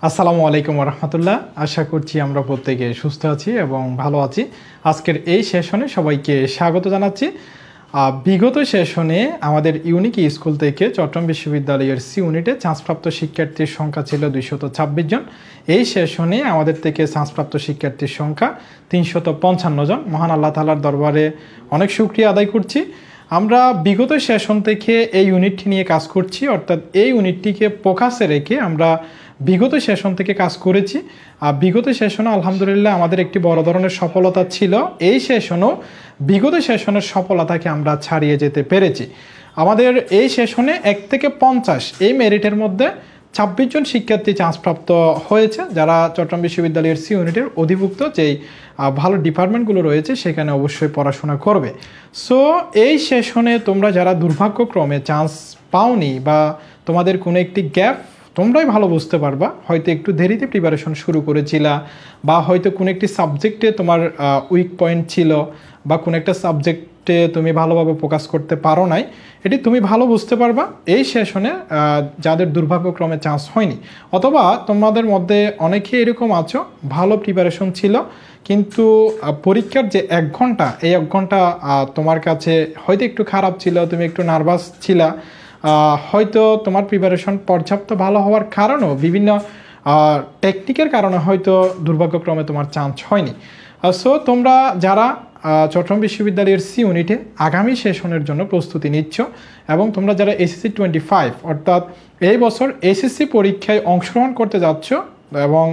আসসালামু আলাইকুম রহমতুল্লাহ। আশা করছি আমরা প্রত্যেকে সুস্থ আছি এবং ভালো আছি। আজকের এই সেশনে সবাইকে স্বাগত জানাচ্ছি। বিগত সেশনে আমাদের ইউনিক স্কুল থেকে চট্টগ্রাম বিশ্ববিদ্যালয়ের সি ইউনিটে চান্সপ্রাপ্ত শিক্ষার্থীর সংখ্যা ছিল 226 জন। এই সেশনে আমাদের থেকে চান্সপ্রাপ্ত শিক্ষার্থীর সংখ্যা 355 জন। মহান আল্লাহ তাআলার দরবারে অনেক শুকরিয়া আদায় করছি। আমরা বিগত সেশন থেকে এই ইউনিটটি নিয়ে কাজ করছি, অর্থাৎ এই ইউনিটটিকে ফোকাসে রেখে আমরা বিগত সেশন থেকে কাজ করেছি। বিগত সেশনে আলহামদুলিল্লাহ আমাদের একটি বড় ধরনের সফলতা ছিল। এই সেশনও বিগত সেশনের সফলতাকে আমরা ছাড়িয়ে যেতে পেরেছি। আমাদের এই সেশনে 1 থেকে 50 এই মেরিটের মধ্যে 26 জন শিক্ষার্থী চান্সপ্রাপ্ত হয়েছে, যারা চট্টগ্রাম বিশ্ববিদ্যালয়ের সি ইউনিটের অধিভুক্ত যেই ভালো ডিপার্টমেন্টগুলো রয়েছে সেখানে অবশ্যই পড়াশোনা করবে। সো এই সেশনে তোমরা যারা দুর্ভাগ্যক্রমে চান্স পাওনি বা তোমাদের কোনো একটি গ্যাপ তোমরাই ভালো বুঝতে পারবা, হয়তো একটু দেরিতে প্রিপারেশন শুরু করেছিলা বা হয়তো কোনো একটি সাবজেক্টে তোমার উইক পয়েন্ট ছিল বা কোনো একটা সাবজেক্টে তুমি ভালোভাবে ফোকাস করতে পারো নাই, এটি তুমি ভালো বুঝতে পারবা এই সেশনে যাদের দুর্ভাগ্যক্রমে চান্স হয়নি। অথবা তোমাদের মধ্যে অনেকে এরকম আছো ভালো প্রিপারেশন ছিল কিন্তু পরীক্ষার যে 1 ঘন্টা এই 1 ঘন্টা তোমার কাছে হয়তো একটু খারাপ ছিল, তুমি একটু নার্ভাস ছিলা, হয়তো তোমার প্রিপারেশন পর্যাপ্ত ভালো হওয়ার কারণেও বিভিন্ন টেকনিকের কারণে হয়তো দুর্ভাগ্যক্রমে তোমার চান্স হয়নি। সো তোমরা যারা চট্টগ্রাম বিশ্ববিদ্যালয়ের সি ইউনিটে আগামী সেশনের জন্য প্রস্তুতি নিচ্ছ এবং তোমরা যারা এসএসসি 25 অর্থাৎ এই বছর এসএসসি পরীক্ষায় অংশগ্রহণ করতে যাচ্ছ এবং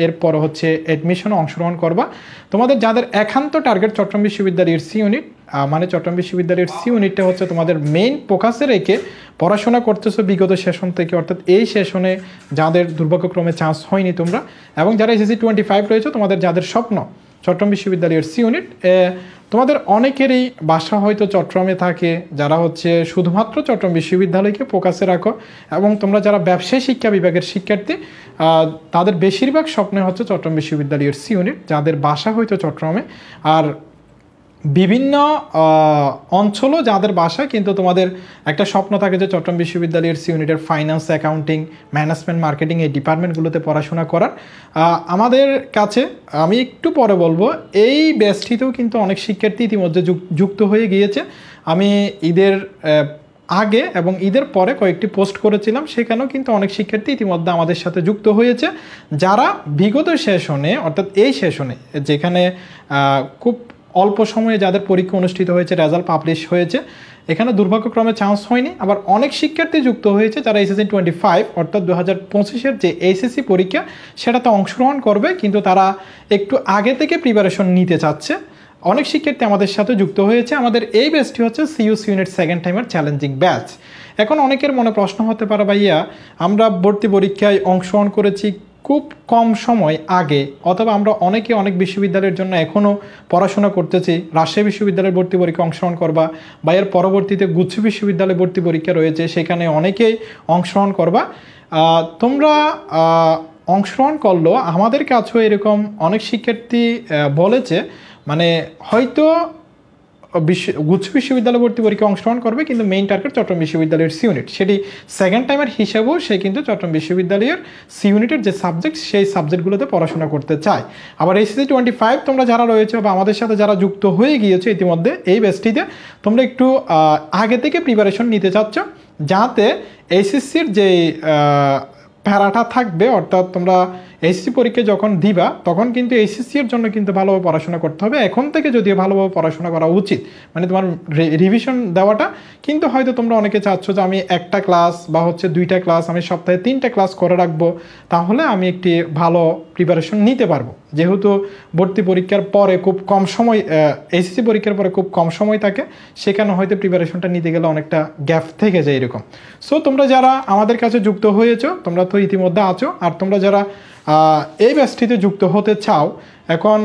এরপর হচ্ছে অ্যাডমিশনে অংশগ্রহণ করবা, তোমাদের যাদের একান্ত টার্গেট চট্টগ্রাম বিশ্ববিদ্যালয়ের সি ইউনিট, মানে চট্টগ্রাম বিশ্ববিদ্যালয়ের সি ইউনিটটা হচ্ছে তোমাদের মেইন ফোকাসে রেখে পড়াশোনা করতেছো বিগত সেশন থেকে, অর্থাৎ এই সেশনে যাদের দুর্ভাগ্যক্রমে চান্স হয়নি তোমরা, এবং যারা এসএসসি 25 রয়েছে তোমাদের যাদের স্বপ্ন চট্টগ্রাম বিশ্ববিদ্যালয়ের সি ইউনিট, তোমাদের অনেকেরই বাসা হয়তো চট্টগ্রামে থাকে, যারা হচ্ছে শুধুমাত্র চট্টগ্রাম বিশ্ববিদ্যালয়কে ফোকাসে রাখো, এবং তোমরা যারা ব্যবসায় শিক্ষা বিভাগের শিক্ষার্থী তাদের বেশিরভাগ স্বপ্নে হচ্ছে চট্টগ্রাম বিশ্ববিদ্যালয়ের সি ইউনিট, যাদের বাসা হয়তো চট্টগ্রামে, আর বিভিন্ন অঞ্চলও যাদের বাসা কিন্তু তোমাদের একটা স্বপ্ন থাকে যে চট্টগ্রাম বিশ্ববিদ্যালয়ের সি ইউনিটের ফাইন্যান্স, অ্যাকাউন্টিং, ম্যানেজমেন্ট, মার্কেটিং এই ডিপার্টমেন্টগুলোতে পড়াশোনা করার। আমাদের কাছে আমি একটু পরে বলবো এই ব্যাচটিতেও কিন্তু অনেক শিক্ষার্থী ইতিমধ্যে যুক্ত হয়ে গিয়েছে। আমি ঈদের আগে এবং ঈদের পরে কয়েকটি পোস্ট করেছিলাম, সেখানেও কিন্তু অনেক শিক্ষার্থী ইতিমধ্যে আমাদের সাথে যুক্ত হয়েছে, যারা বিগত সেশনে অর্থাৎ এই সেশনে যেখানে খুব অল্প সময়ে যাদের পরীক্ষা অনুষ্ঠিত হয়েছে, রেজাল্ট পাবলিশ হয়েছে, এখানে দুর্ভাগ্যক্রমে চান্স হয়নি। আবার অনেক শিক্ষার্থী যুক্ত হয়েছে যারা এসএসসি 25 অর্থাৎ 2025-এর যে এইচএসসি পরীক্ষা সেটাতে অংশগ্রহণ করবে কিন্তু তারা একটু আগে থেকে প্রিপারেশন নিতে চাচ্ছে। অনেক শিক্ষার্থী আমাদের সাথে যুক্ত হয়েছে। আমাদের এই ব্যাচটি হচ্ছে সিইউসি ইউনিট সেকেন্ড টাইমের চ্যালেঞ্জিং ব্যাচ। এখন অনেকের মনে প্রশ্ন হতে পারে, ভাইয়া আমরা ভর্তি পরীক্ষায় অংশগ্রহণ করেছি খুব কম সময় আগে, অথবা আমরা অনেক বিশ্ববিদ্যালয়ের জন্য এখনও পড়াশোনা করতেছি, রাজশাহী বিশ্ববিদ্যালয়ের ভর্তি পরীক্ষা অংশগ্রহণ করবা বা এর পরবর্তীতে গুচ্ছ বিশ্ববিদ্যালয়ে ভর্তি পরীক্ষা রয়েছে, সেখানে অনেকেই অংশগ্রহণ করবা। তোমরা অংশগ্রহণ করলেও আমাদের কাছেও এরকম অনেক শিক্ষার্থী বলেছে মানে হয়তো গুচ্ছ বিশ্ববিদ্যালয় ভর্তি পরীক্ষা অংশগ্রহণ করবে কিন্তু মেইন টার্গেট চট্টগ্রাম বিশ্ববিদ্যালয়ের সি ইউনিট, সেটি সেকেন্ড টাইমের হিসাবেও সে কিন্তু চট্টগ্রাম বিশ্ববিদ্যালয়ের সি ইউনিটের যে সাবজেক্ট সেই সাবজেক্টগুলোতে পড়াশোনা করতে চায়। আবার এসএসসি 25 তোমরা যারা রয়েছে বা আমাদের সাথে যারা যুক্ত হয়ে গিয়েছে ইতিমধ্যে এই ব্যাচটিতে, তোমরা একটু আগে থেকে প্রিপারেশন নিতে চাচ্ছ যাতে এইচএসসির যে প্যারাটা থাকবে, অর্থাৎ তোমরা এইচএসসি পরীক্ষা যখন দিবা তখন কিন্তু এইচএসসি এর জন্য কিন্তু ভালোভাবে পড়াশোনা করতে হবে। এখন থেকে যদিও ভালোভাবে পড়াশোনা করা উচিত, মানে তোমার রিভিশন দেওয়াটা, কিন্তু হয়তো তোমরা অনেকে চাচ্ছ যে আমি একটা ক্লাস বা হচ্ছে 2টা ক্লাস আমি সপ্তাহে 3টা ক্লাস করে রাখবো, তাহলে আমি একটি ভালো প্রিপারেশন নিতে পারবো। যেহেতু ভর্তি পরীক্ষার পরে খুব কম সময়, এইচএসসি পরীক্ষার পরে খুব কম সময় থাকে, সেখানে হয়তো প্রিপারেশনটা নিতে গেলে অনেকটা গ্যাপ থেকে যায় এরকম। সো তোমরা যারা আমাদের কাছে যুক্ত হয়েছো তোমরা তো ইতিমধ্যে আছো, আর তোমরা যারা এই ব্যাচটিতে যুক্ত হতে চাও, এখন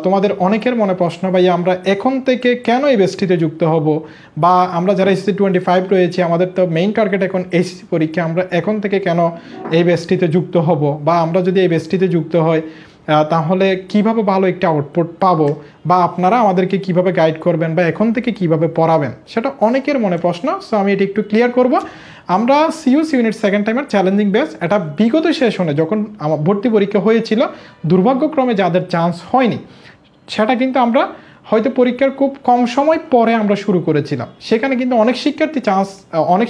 তোমাদের অনেকের মনে প্রশ্ন, ভাই আমরা এখন থেকে কেন এই ব্যাচটিতে যুক্ত হব, বা আমরা যারা এসএসসি 25 রয়েছে আমাদের তো মেইন টার্গেট এখন এইচএসসি পরীক্ষা, আমরা এখন থেকে কেন এই ব্যাচটিতে যুক্ত হব, বা আমরা যদি এই ব্যাচটিতে যুক্ত হই তাহলে কিভাবে ভালো একটা আউটপুট পাবো, বা আপনারা আমাদেরকে কিভাবে গাইড করবেন বা এখন থেকে কিভাবে পড়াবেন, সেটা অনেকের মনে প্রশ্ন। সো আমি এটা একটু ক্লিয়ার করব। আমরা সিইউসি ইউনিট সেকেন্ড টাইমের চ্যালেঞ্জিং ব্যাচ, এটা বিগত সেশনে যখন আমার ভর্তি পরীক্ষা হয়েছিল দুর্ভাগ্যক্রমে যাদের চান্স হয়নি, সেটা কিন্তু আমরা হয়তো পরীক্ষার খুব কম সময় পরে আমরা শুরু করেছিলাম। সেখানে কিন্তু অনেক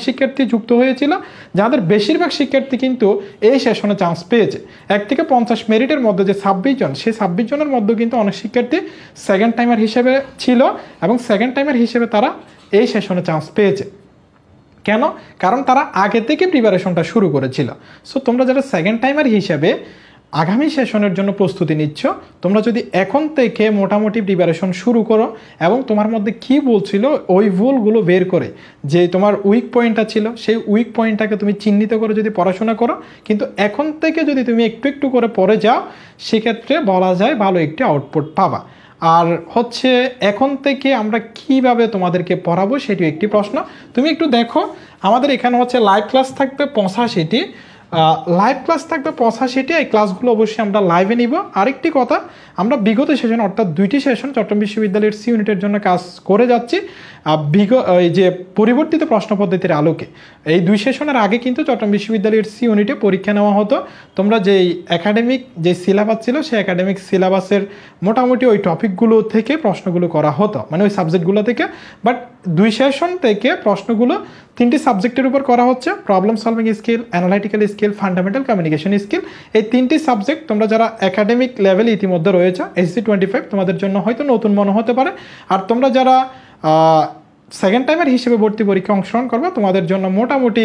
শিক্ষার্থী যুক্ত হয়েছিল, যাদের বেশিরভাগ শিক্ষার্থী কিন্তু এই সেশনে চান্স পেয়েছে। 1 থেকে 50 মেরিটের মধ্যে যে 26 জন, সেই 26 জনের মধ্যে কিন্তু অনেক শিক্ষার্থী সেকেন্ড টাইমার হিসেবে ছিল এবং সেকেন্ড টাইমার হিসেবে তারা এই সেশনে চান্স পেয়েছে। কেন? কারণ তারা আগে থেকে প্রিপারেশনটা শুরু করেছিল। সো তোমরা যারা সেকেন্ড টাইমার হিসেবে আগামী সেশনের জন্য প্রস্তুতি নিচ্ছ, তোমরা যদি এখন থেকে মোটামুটি প্রিপারেশন শুরু করো এবং তোমার মধ্যে কি বলছিল ওই ভুলগুলো বের করে, যে তোমার উইক পয়েন্টটা ছিল সেই উইক পয়েন্টটাকে তুমি চিহ্নিত করে যদি পড়াশোনা করো, কিন্তু এখন থেকে যদি তুমি একটু একটু করে পড়ে যাও, সেক্ষেত্রে বলা যায় ভালো একটি আউটপুট পাবা। আর হচ্ছে এখন থেকে আমরা কিভাবে তোমাদেরকে পড়াবো সেটিও একটি প্রশ্ন। তুমি একটু দেখো, আমাদের এখানে হচ্ছে লাইভ ক্লাস থাকবে 85টি, লাইভ ক্লাস থাকবে 85টি। এই ক্লাসগুলো অবশ্যই আমরা লাইভে নিব। আরেকটি কথা, আমরা বিগত সেশন অর্থাৎ 2টি সেশন চট্টগ্রাম বিশ্ববিদ্যালয়ের সি ইউনিটের জন্য কাজ করে যাচ্ছি এই যে পরিবর্তিত প্রশ্ন পদ্ধতির আলোকে। এই 2 সেশনের আগে কিন্তু চট্টগ্রাম বিশ্ববিদ্যালয়ের সি ইউনিটে পরীক্ষা নেওয়া হতো। তোমরা যেই একাডেমিক যে সিলেবাস ছিল সেই একাডেমিক সিলেবাসের মোটামুটি ওই টপিকগুলো থেকে প্রশ্নগুলো করা হতো, মানে ওই সাবজেক্টগুলো থেকে। বাট 2 সেশন থেকে প্রশ্নগুলো 3টি সাবজেক্টের উপর করা হচ্ছে: problem solving skill, analytical skill, fundamental communication skill. এই 3টি সাবজেক্ট তোমরা যারা একাডেমিক লেভেলে ইতিমধ্যে রয়েছে, এসসি 25 তোমাদের জন্য হয়তো নতুন মনে হতে পারে। আর তোমরা যারা সেকেন্ড টাইমের হিসেবে ভর্তি পরীক্ষা অংশগ্রহণ করবে, তোমাদের জন্য মোটামুটি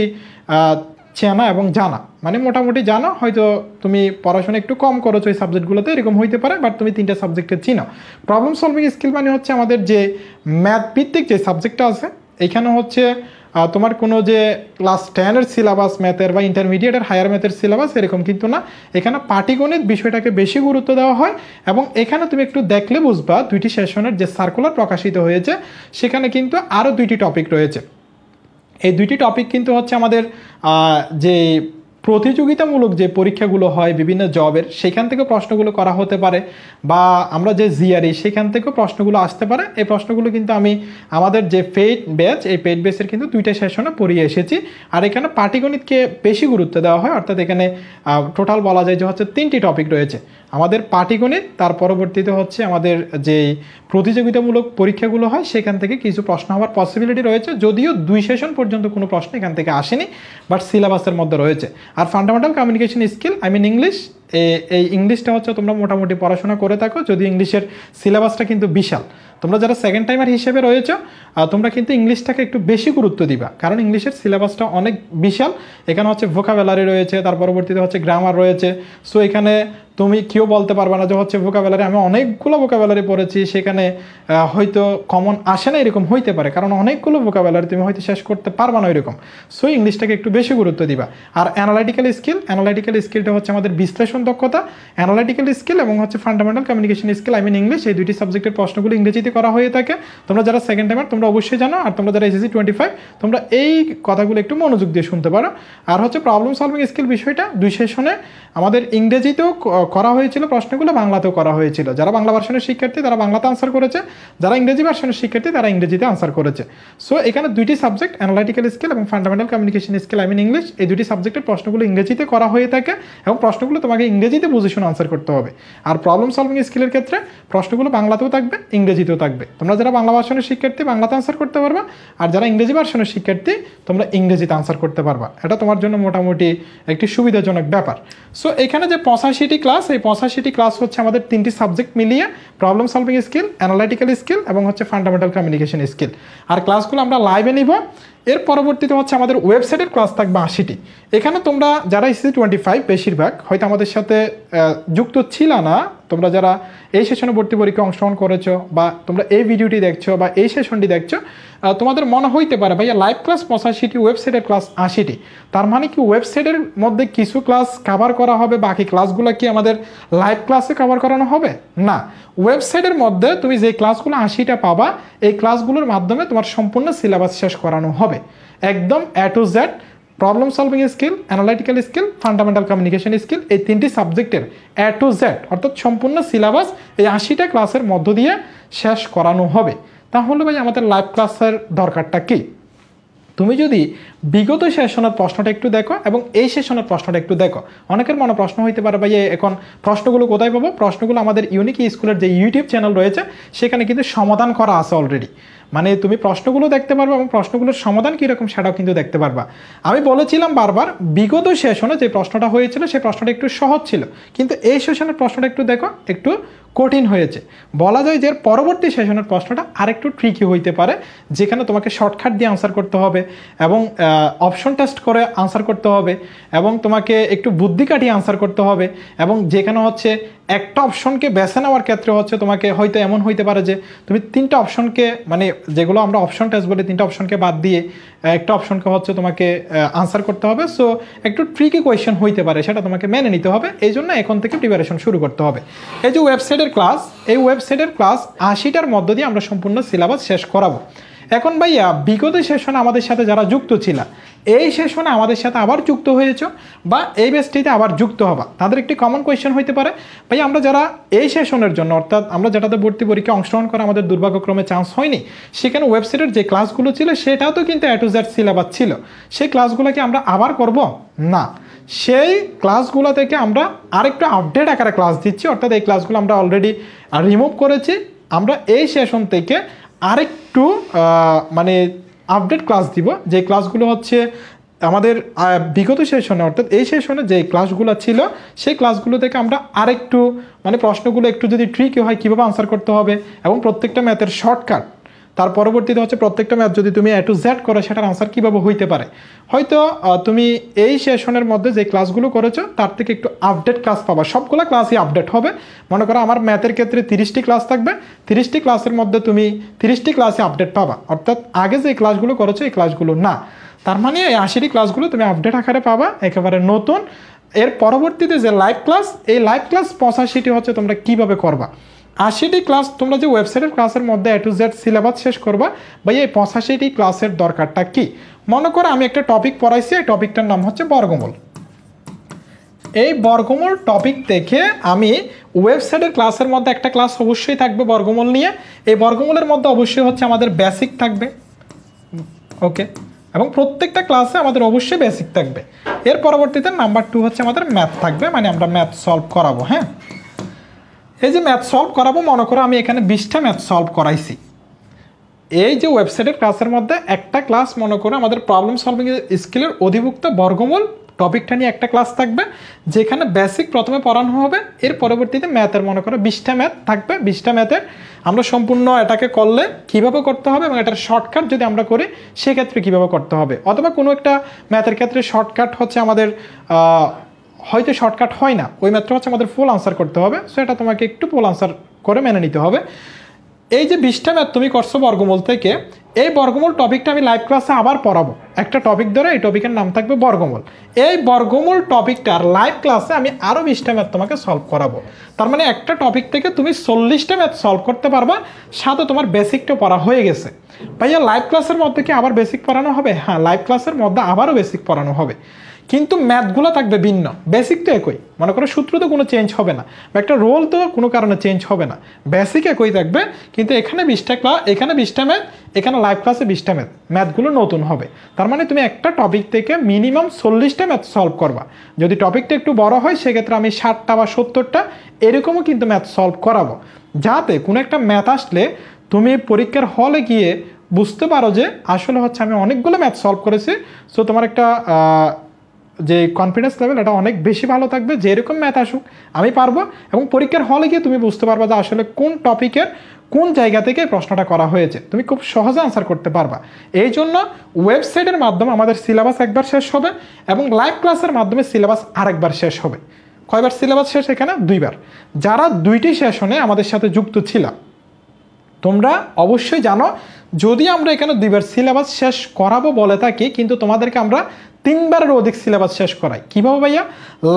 চেনা এবং জানা, মানে মোটামুটি জানা, হয়তো তুমি পড়াশোনা একটু কম করেছো এই সাবজেক্টগুলোতে, এরকম হইতে পারে, বাট তুমি 3টা সাবজেক্টে চিনো। প্রবলেম সলভিং স্কিল মানে হচ্ছে আমাদের যে ম্যাথ ভিত্তিক যে সাবজেক্টটা আছে, এখানে হচ্ছে তোমার কোনো যে ক্লাস 10-এর সিলেবাস ম্যাথের বা ইন্টারমিডিয়েটের হায়ার ম্যাথের সিলেবাস এরকম কিন্তু না। এখানে পাটিগণিত বিষয়টাকে বেশি গুরুত্ব দেওয়া হয়। এবং এখানে তুমি একটু দেখলে বুঝবা, 2টি সেশনের যে সার্কুলার প্রকাশিত হয়েছে সেখানে কিন্তু আরও 2টি টপিক রয়েছে। এই 2টি টপিক কিন্তু হচ্ছে আমাদের যে প্রতিযোগিতামূলক যে পরীক্ষাগুলো হয় বিভিন্ন জবের, সেখান থেকে প্রশ্নগুলো করা হতে পারে, বা আমরা যে জিআরই সেখান থেকেও প্রশ্নগুলো আসতে পারে। এই প্রশ্নগুলো কিন্তু আমি আমাদের যে পেইড ব্যাচ, এই পেইড ব্যাচের কিন্তু 2টা সেশনে পড়িয়ে এসেছি। আর এখানে পাটিগণিতকে বেশি গুরুত্ব দেওয়া হয়, অর্থাৎ এখানে টোটাল বলা যায় যে হচ্ছে 3টি টপিক রয়েছে। আমাদের পাটিগণিত, তার পরবর্তীতে হচ্ছে আমাদের যে প্রতিযোগিতামূলক পরীক্ষাগুলো হয় সেখান থেকে কিছু প্রশ্ন হওয়ার পসিবিলিটি রয়েছে, যদিও 2 সেশন পর্যন্ত কোনো প্রশ্ন এখান থেকে আসেনি, বাট সিলেবাসের মধ্যে রয়েছে। আর ফান্ডামেন্টাল কমিউনিকেশন স্কিল, ইংলিশ, এই ইংলিশটা হচ্ছে তোমরা মোটামুটি পড়াশোনা করে থাকো, যদিও ইংলিশের সিলেবাসটা কিন্তু বিশাল। তোমরা যারা সেকেন্ড টাইমার হিসেবে রয়েছে, তোমরা কিন্তু ইংলিশটাকে একটু বেশি গুরুত্ব দিবা, কারণ ইংলিশের সিলেবাসটা অনেক বিশাল। এখানে হচ্ছে ভোকাবুলারি রয়েছে, তার পরবর্তীতে হচ্ছে গ্রামার রয়েছে। সো এখানে তুমি কেউ বলতে পারবে না যে হচ্ছে ভোকাবুলারি, আমি অনেকগুলো ভোকাবুলারি পড়েছি, সেখানে হয়তো কমন আসে না, এরকম হইতে পারে, কারণ অনেকগুলো ভোকাবুলারি তুমি হয়তো শেষ করতে পারবে না এরকম। সো ইংলিশটাকে একটু বেশি গুরুত্ব দিবা। আর অ্যানালাইটিক্যাল স্কিলটা হচ্ছে আমাদের বিশ্লেষণ দক্ষতা। অ্যানালাইটিক্যাল স্কিল এবং হচ্ছে ফান্ডামেন্টাল কমিউনিকেশন স্কিল, ইংলিশ, এই 2টি সাবজেক্টের প্রশ্নগুলো ইংরেজিতে করা হয়ে থাকে। তোমরা যারা সেকেন্ড টাইমার তোমরা অবশ্যই জানো, আর তোমরা যারা এসএসসি 25 তোমরা এই কথাগুলো একটু মনোযোগ দিয়ে শুনতে পারো। আর হচ্ছে প্রবলেম সলভিং স্কিল বিষয়টা 2 সেশনে আমাদের ইংরেজিতেও করা হয়েছিল প্রশ্নগুলো, বাংলাতেও করা হয়েছিল। যারা বাংলা ভার্সনের শিক্ষার্থী তারা বাংলাতে আনসার করেছে, যারা ইংরেজি ভার্সনের শিক্ষার্থী তারা ইংরেজিতে আনসার করেছে। সো এখানে 2টি সাবজেক্ট, অ্যানালাইটিক্যাল স্কিল এবং ফান্ডামেন্টাল কমিউনিকেশন স্কিল ইংলিশ, এই 2টি সাবজেক্টের প্রশ্নগুলো ইংরেজিতে করা হয়ে থাকে এবং প্রশ্নগুলো তোমাকে ইংরেজিতে বুঝে শুনে আনসার করতে হবে। আর প্রবলেম সলভিং স্কিলের ক্ষেত্রে প্রশ্নগুলো বাংলাতেও থাকবে, ইংরেজিতেও থাকবে। তোমরা যারা বাংলা ভার্সনের শিক্ষার্থী বাংলাতে আনসার করতে পারবা, আর যারা ইংরেজি ভার্সনের শিক্ষার্থী তোমরা ইংরেজিতে আনসার করতে পারবা। এটা তোমার জন্য মোটামুটি একটি সুবিধাজনক ব্যাপার। সো এখানে যে 85টি ক্লাস, এই 85টি ক্লাস হচ্ছে আমাদের 3টি সাবজেক্ট মিলিয়ে problem solving skill, analytical skill এবং হচ্ছে ফান্ডামেন্টাল কমিউনিকেশন স্কিল। আর ক্লাসগুলো আমরা লাইভে নিব। এর পরবর্তীতে হচ্ছে আমাদের ওয়েবসাইটের ক্লাস থাকবে 80টি। এখানে তোমরা যারা এসএসসি 25 বেশিরভাগ হয়তো আমাদের সাথে যুক্ত ছিল না, তোমরা যারা এই সেশনে ভর্তি পরীক্ষা অংশগ্রহণ করেছো বা তোমরা এই ভিডিওটি দেখছো বা এই সেশনটি দেখছো, তোমাদের মনে হইতে পারে ভাইয়া লাইভ ক্লাস 85টি, ওয়েবসাইটের ক্লাস 80টি। তার মানে কি ওয়েবসাইটের মধ্যে কিছু ক্লাস কভার করা হবে, বাকি ক্লাসগুলো কি আমাদের লাইভ ক্লাসে কভার করানো হবে? না, ওয়েবসাইটের মধ্যে তুমি যে ক্লাসগুলো 80টা পাবা, এই ক্লাসগুলোর মাধ্যমে তোমার সম্পূর্ণ সিলেবাস শেষ করানো হবে, একদম A to Z। Problem solving skill, analytical skill, fundamental communication skill, এই 3টি সাবজেক্টের A to Z অর্থাৎ সম্পূর্ণ সিলেবাস এই 80টা ক্লাসের মধ্য দিয়ে শেষ করানো হবে। তাহলে ভাই আমাদের লাইভ ক্লাসের দরকারটা কি? তুমি যদি বিগত সেশনের প্রশ্নটা একটু দেখো এবং এই সেশনের প্রশ্নটা একটু দেখো, অনেকের মনে প্রশ্ন হইতে পারে ভাই এখন প্রশ্নগুলো কোথায় পাবো? প্রশ্নগুলো আমাদের ইউনিক স্কুলের যে ইউটিউব চ্যানেল রয়েছে সেখানে কিন্তু সমাধান করা আছে অলরেডি। মানে তুমি প্রশ্নগুলো দেখতে পারবে এবং প্রশ্নগুলোর সমাধান কীরকম সেটাও কিন্তু দেখতে পারবা। আমি বলেছিলাম বারবার বিগত সেশনে যে প্রশ্নটা হয়েছিল সেই প্রশ্নটা একটু সহজ ছিল, কিন্তু এই সেশনের প্রশ্নটা একটু দেখো একটু কঠিন হয়েছে। বলা যায় যে পরবর্তী সেশনের প্রশ্নটা আরেকটু ট্রিকি হইতে পারে, যেখানে তোমাকে শর্টকাট দিয়ে আনসার করতে হবে এবং অপশন টেস্ট করে আনসার করতে হবে এবং তোমাকে একটু বুদ্ধি কাটিয়ে আনসার করতে হবে, এবং যেখানে হচ্ছে একটা অপশনকে বেছে নেওয়ার ক্ষেত্রে হচ্ছে তোমাকে হয়তো এমন হইতে পারে যে তুমি তিনটা অপশনকে, মানে যেগুলো আমরা অপশন টেস্ট বলি, তিনটা অপশনকে বাদ দিয়ে একটা অপশনকে হচ্ছে তোমাকে আনসার করতে হবে। সো একটু ট্রিকি কোয়েশ্চেন হইতে পারে, সেটা তোমাকে মেনে নিতে হবে। এই জন্য এখন থেকে প্রিপারেশন শুরু করতে হবে। এই যে ওয়েবসাইটের ক্লাস, এই ওয়েবসাইটের ক্লাস 80টার মধ্য দিয়ে আমরা সম্পূর্ণ সিলেবাস শেষ করাবো। এখন ভাইয়া বিগত সেশনে আমাদের সাথে যারা যুক্ত ছিল, এই সেশনে আমাদের সাথে আবার যুক্ত হয়েছ বা এই ব্যাচটিতে আবার যুক্ত হবা, তাদের একটি কমন কোয়েশ্চেন হইতে পারে, ভাই আমরা যারা এই সেশনের জন্য অর্থাৎ আমরা যেটাতে ভর্তি পরীক্ষা অংশগ্রহণ করা আমাদের দুর্ভাগ্যক্রমে চান্স হয়নি, সেখানে ওয়েবসাইটের যে ক্লাসগুলো ছিল সেটাও তো কিন্তু A to Z সিলেবাস ছিল, সেই ক্লাসগুলোকে আমরা আবার করব না। সেই ক্লাসগুলো থেকে আমরা আরেকটু আপডেট আকারে ক্লাস দিচ্ছি, অর্থাৎ এই ক্লাসগুলো আমরা অলরেডি রিমুভ করেছি। আমরা এই সেশন থেকে আরেকটু মানে আপডেট ক্লাস দিব, যে ক্লাসগুলো হচ্ছে আমাদের বিগত সেশনে অর্থাৎ এই সেশনে যে ক্লাসগুলো ছিল সেই ক্লাসগুলো থেকে আমরা আরেকটু মানে প্রশ্নগুলো একটু যদি ট্রিকি হয় কীভাবে আনসার করতে হবে এবং প্রত্যেকটা ম্যাথের শর্টকাট, তার পরবর্তীতে হচ্ছে প্রত্যেকটা ম্যাথ যদি তুমি A to Z করো সেটার আনসার কীভাবে হইতে পারে। হয়তো তুমি এই সেশনের মধ্যে যে ক্লাসগুলো করেছো তার থেকে একটু আপডেট ক্লাস পাবা, সবগুলো ক্লাসই আপডেট হবে। মনে করো আমার ম্যাথের ক্ষেত্রে 30টি ক্লাস থাকবে, 30টি ক্লাসের মধ্যে তুমি 30টি ক্লাসে আপডেট পাবা, অর্থাৎ আগে যে ক্লাসগুলো করেছো এই ক্লাসগুলো না। তার মানে এই 80টি ক্লাসগুলো তুমি আপডেট আকারে পাবা, একেবারে নতুন। এর পরবর্তীতে যে লাইভ ক্লাস, এই লাইভ ক্লাস 85টি হচ্ছে তোমরা কীভাবে করবা। 80টি ক্লাস তোমরা যে ওয়েবসাইটের ক্লাসের মধ্যে A to Z সিলেবাস শেষ করবা, ভাই এই 85টি ক্লাসের দরকারটা কি? মনে করো আমি একটা টপিক পড়াইছি, এই টপিকটার নাম হচ্ছে বর্গমূল। এই বর্গমূল টপিক থেকে আমি ওয়েবসাইটের ক্লাসের মধ্যে একটা ক্লাস অবশ্যই থাকবে বর্গমূল নিয়ে। এই বর্গমূলের মধ্যে অবশ্যই হচ্ছে আমাদের বেসিক থাকবে, ওকে, এবং প্রত্যেকটা ক্লাসে আমাদের অবশ্যই বেসিক থাকবে। এর পরবর্তীতে নাম্বার 2 হচ্ছে আমাদের ম্যাথ থাকবে, মানে আমরা ম্যাথ সলভ করাবো। হ্যাঁ, এই যে ম্যাথ সলভ করাবো, মনে করো আমি এখানে 20টা ম্যাথ সলভ করাইছি। এই যে ওয়েবসাইটের ক্লাসের মধ্যে একটা ক্লাস মনে করো আমাদের প্রবলেম সলভিং স্কিলের অধিভুক্ত বর্গমূল টপিকটা নিয়ে একটা ক্লাস থাকবে, যেখানে বেসিক প্রথমে পড়ানো হবে। এর পরবর্তীতে ম্যাথের মনে করো 20টা ম্যাথ থাকবে। 20টা ম্যাথের আমরা সম্পূর্ণ এটাকে করলে কীভাবে করতে হবে এবং এটার শর্টকাট যদি আমরা করি সেক্ষেত্রে কীভাবে করতে হবে, অথবা কোনো একটা ম্যাথের ক্ষেত্রে শর্টকাট হচ্ছে আমাদের হয়তো শর্টকাট হয় না, ওই ম্যাথটা হচ্ছে আমাদের ফুল আনসার করতে হবে। সো এটা তোমাকে একটু ফুল আনসার করে মেনে নিতে হবে। এই যে 20টা ম্যাথ তুমি করছো বর্গমূল থেকে, এই বর্গমূল টপিকটা আমি লাইভ ক্লাসে আবার পড়াবো। একটা টপিক ধরে এই টপিকের নাম থাকবে বর্গমূল। এই বর্গমূল টপিকটার লাইভ ক্লাসে আমি আরও 20টা ম্যাথ তোমাকে সলভ করাবো। তার মানে একটা টপিক থেকে তুমি 40টা ম্যাথ সলভ করতে পারবা, সাথে তোমার বেসিকটা পড়া হয়ে গেছে। ভাইয়া লাইভ ক্লাসের মধ্যে কি আবার বেসিক পড়ানো হবে? হ্যাঁ, লাইভ ক্লাসের মধ্যে আবারও বেসিক পড়ানো হবে, কিন্তু ম্যাথগুলো থাকবে ভিন্ন। বেসিক তো একই, মনে করো সূত্র তো কোনো চেঞ্জ হবে না, বা একটা রোল তো কোনো কারণে চেঞ্জ হবে না, বেসিক একই থাকবে। কিন্তু এখানে 20টা ক্লাস, এখানে 20টা ম্যাথ, এখানে লাইভ ক্লাসে 20টা ম্যাথ, ম্যাথগুলো নতুন হবে। তার মানে তুমি একটা টপিক থেকে মিনিমাম 40টা ম্যাথ সলভ করবা। যদি টপিকটা একটু বড় হয় সেক্ষেত্রে আমি 60টা বা 70টা এরকমও কিন্তু ম্যাথ সলভ করাবো, যাতে কোনো একটা ম্যাথ আসলে তুমি পরীক্ষার হলে গিয়ে বুঝতে পারো যে আসলে হচ্ছে আমি অনেকগুলো ম্যাথ সলভ করেছি। সো তোমার একটা যে কনফিডেন্স লেভেল এটা অনেক বেশি ভালো থাকবে, যে এরকম ম্যাথ আসুক আমি পারবো। এবং পরীক্ষার হলে গিয়ে তুমি বুঝতে পারবা যে আসলে কোন টপিকের কোন জায়গা থেকে প্রশ্নটা করা হয়েছে, তুমি খুব সহজে আনসার করতে পারবা। এই জন্য ওয়েবসাইটের মাধ্যমে আমাদের সিলেবাস একবার শেষ হবে এবং লাইভ ক্লাসের মাধ্যমে সিলেবাস আরেকবার শেষ হবে। কয়বার সিলেবাস শেষ? এখানে 2বার। যারা 2টি সেশনে আমাদের সাথে যুক্ত ছিল তোমরা অবশ্যই জানো, যদি আমরা এখানে 2বার সিলেবাস শেষ করাবো বলে থাকি, কিন্তু তোমাদেরকে আমরা 3বারের অধিক সিলেবাস শেষ করাই। কীভাবে ভাইয়া?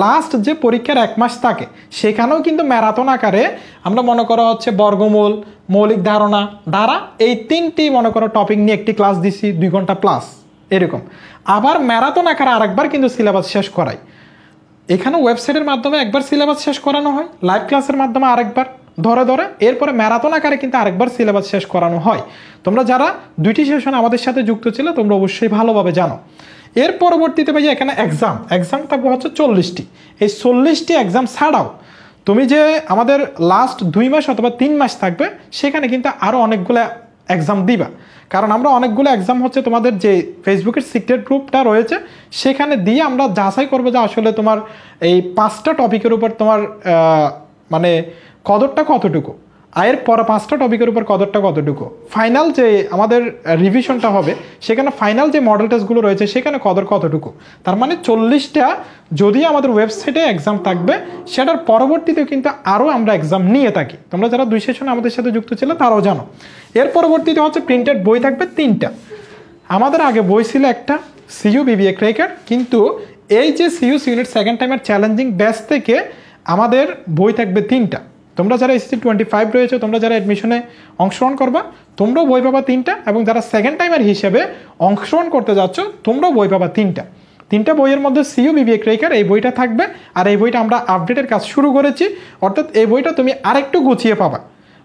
লাস্ট যে পরীক্ষার 1 মাস থাকে সেখানেও কিন্তু ম্যারাথন আকারে আমরা মনে করা হচ্ছে বর্গমূল, মৌলিক ধারণা, ধারা, এই 3টি মনে করো টপিক নিয়ে একটি ক্লাস দিছি 2 ঘন্টা প্লাস এরকম। আবার ম্যারাথন আকারে আরেকবার কিন্তু সিলেবাস শেষ করাই। এখানে ওয়েবসাইটের মাধ্যমে একবার সিলেবাস শেষ করানো হয়, লাইভ ক্লাসের মাধ্যমে আরেকবার, ধরে ধরে, এরপরে ম্যারাথন আকারে কিন্তু আরেকবার সিলেবাস শেষ করানো হয়। তোমরা যারা 2টি সেশন আমাদের সাথে যুক্ত ছিল তোমরা অবশ্যই ভালোভাবে জানো। এর পরবর্তীতে ভাই এখানে এক্সাম থাকবে হচ্ছে 40টি। এই 40টি এক্সাম ছাড়াও তুমি যে আমাদের লাস্ট 2 মাস অথবা 3 মাস থাকবে, সেখানে কিন্তু আরও অনেকগুলো এক্সাম দিবা। কারণ আমরা অনেকগুলো এক্সাম হচ্ছে তোমাদের যে ফেসবুকের সিক্রেট গ্রুপটা রয়েছে সেখানে দিয়ে আমরা যাচাই করবো যে আসলে তোমার এই 5টা টপিকের উপর তোমার মানে কদরটা কতটুকু, এর পর 5টা টপিকের উপর কদরটা কতটুকু, ফাইনাল যে আমাদের রিভিশনটা হবে সেখানে ফাইনাল যে মডেল টেস্টগুলো রয়েছে সেখানে কদর কতটুকু। তার মানে 40টা যদি আমাদের ওয়েবসাইটে এক্সাম থাকবে, সেটার পরবর্তীতে কিন্তু আরও আমরা এক্সাম নিয়ে থাকি। তোমরা যারা 2 সেশনে আমাদের সাথে যুক্ত ছিল তারাও জানো। এর পরবর্তীতে হচ্ছে প্রিন্টেড বই থাকবে 3টা। আমাদের আগে বই ছিল একটা, সিইউ বিবিএ ক্র্যাকার, কিন্তু এই যে সিইউ ইউনিট সেকেন্ড টাইমের চ্যালেঞ্জিং ব্যাচ থেকে আমাদের বই থাকবে 3টা। তোমরা যারা এসএসসি 25 রয়েছে, তোমরা যারা অ্যাডমিশনে অংশগ্রহণ করবা, তোমরাও বই পাবা 3টা, এবং যারা সেকেন্ড টাইমের হিসেবে অংশগ্রহণ করতে যাচ্ছ তোমরাও বই পাবা 3টা বইয়ের মধ্যে সিইউ বিবিএ ক্র্যাকার এই বইটা থাকবে। আর এই বইটা আমরা আপডেটের কাজ শুরু করেছি, অর্থাৎ এই বইটা তুমি আরেকটু গুছিয়ে পাবা।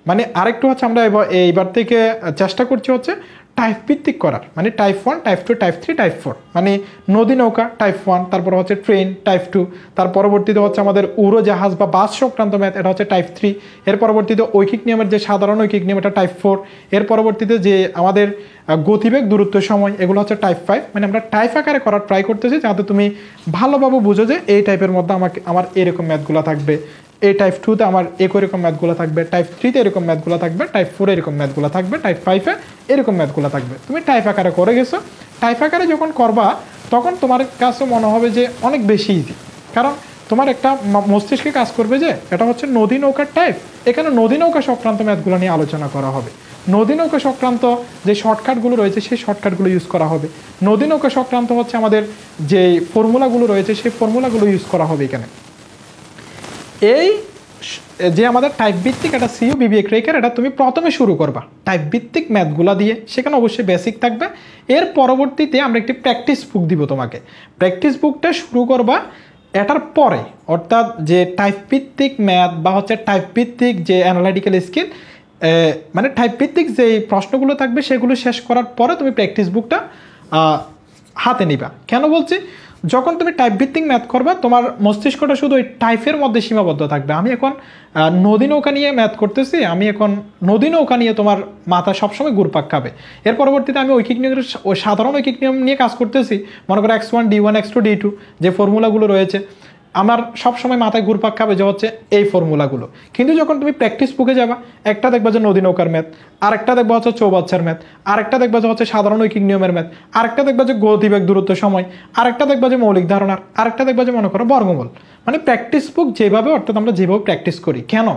মানে আরেকটু হচ্ছে আমরা এইবার থেকে চেষ্টা করছি হচ্ছে টাইপ ভিত্তিক করার, মানে টাইপ 1, টাইপ 2, টাইপ 3, টাইপ 4, মানে নদী নৌকা টাইপ 1, তারপর হচ্ছে ট্রেন টাইপ 2, তার পরবর্তীতে হচ্ছে আমাদের উড়োজাহাজ বা বাস সংক্রান্ত ম্যাথ, এটা হচ্ছে টাইপ 3, এর পরবর্তীতে ঐকিক নিয়মের যে সাধারণ ঐকিক নিয়ম এটা টাইপ 4, এর পরবর্তীতে যে আমাদের গতিবেগ দূরত্ব সময় এগুলো হচ্ছে টাইপ 5। মানে আমরা টাইপ আকারে করার ট্রাই করতেছি যাতে তুমি ভালোভাবে বুঝো যে এই টাইপের মধ্যে আমার এরকম ম্যাথগুলো থাকবে, এই টাইপ 2তে আমার এরকম ম্যাথগুলো থাকবে, টাইপ 3তে এরকম ম্যাথগুলো থাকবে, টাইপ 4 এরকম ম্যাথগুলো থাকবে, টাইপ 5-এ এরকম ম্যাথগুলো থাকবে। তুমি টাইপ আকারে করে গেছো, টাইপ আকারে যখন করবা তখন তোমার কাছে মনে হবে যে অনেক বেশি ইজি, কারণ তোমার একটা মস্তিষ্কে কাজ করবে যে এটা হচ্ছে নদী নৌকার টাইপ, এখানে নদী নৌকা সংক্রান্ত ম্যাথগুলো নিয়ে আলোচনা করা হবে। নদী নৌকা সংক্রান্ত যে শর্টকাটগুলো রয়েছে সেই শর্টকাটগুলো ইউজ করা হবে। নদী নৌকা সংক্রান্ত হচ্ছে আমাদের যে ফর্মুলাগুলো রয়েছে সেই ফর্মুলাগুলো ইউজ করা হবে এখানে। এই যে আমাদের টাইপ ভিত্তিক একটা সিইউ বিবিএ ক্র্যাকার, এটা তুমি প্রথমে শুরু করবা টাইপ ভিত্তিক ম্যাথগুলো দিয়ে, সেখানে অবশ্যই বেসিক থাকবে। এর পরবর্তীতে আমরা একটি প্র্যাকটিস বুক দিব তোমাকে, প্র্যাকটিস বুকটা শুরু করবা এটার পরে, অর্থাৎ যে টাইপ ভিত্তিক ম্যাথ বা হচ্ছে টাইপ ভিত্তিক যে অ্যানালাইটিক্যাল স্কিল, মানে টাইপ ভিত্তিক যে প্রশ্নগুলো থাকবে সেগুলো শেষ করার পরে তুমি প্র্যাকটিস বুকটা হাতে নিবা। কেন বলছি, যখন তুমি টাইপ ভিত্তিক ম্যাথ করবা তোমার মস্তিষ্কটা শুধু ওই টাইপের মধ্যে সীমাবদ্ধ থাকবে। আমি এখন নদী নৌকা নিয়ে ম্যাথ করতেছি, আমি এখন নদী নৌকা নিয়ে তোমার মাথা সবসময় ঘুরপাক খাবে। এর পরবর্তীতে আমি ঐকিক নিয়মের সাধারণ ঐকিক নিয়ম নিয়ে কাজ করতেছি, মনে করো x1 d1 x2 d2 যে ফর্মুলাগুলো রয়েছে, আমার সবসময় মাথায় ঘুরপাক খাবে যে হচ্ছে এই ফর্মুলাগুলো। কিন্তু যখন তুমি প্র্যাকটিস বুকে যাবা, একটা দেখবা যে নদী নৌকার ম্যাথ, আরেকটা দেখবা হচ্ছে চৌবাচ্চার ম্যাথ, আরেকটা দেখবা যে হচ্ছে সাধারণ ঐকিক নিয়মের ম্যাথ, আরেকটা দেখবা যে গতিবেগ দূরত্ব সময়, আরেকটা দেখবা যে মৌলিক ধারণার, আরেকটা দেখবা যে মনে করো বর্গমূল। মানে প্র্যাকটিস বুক যেভাবে, অর্থাৎ আমরা যেভাবে প্র্যাকটিস করি। কেন?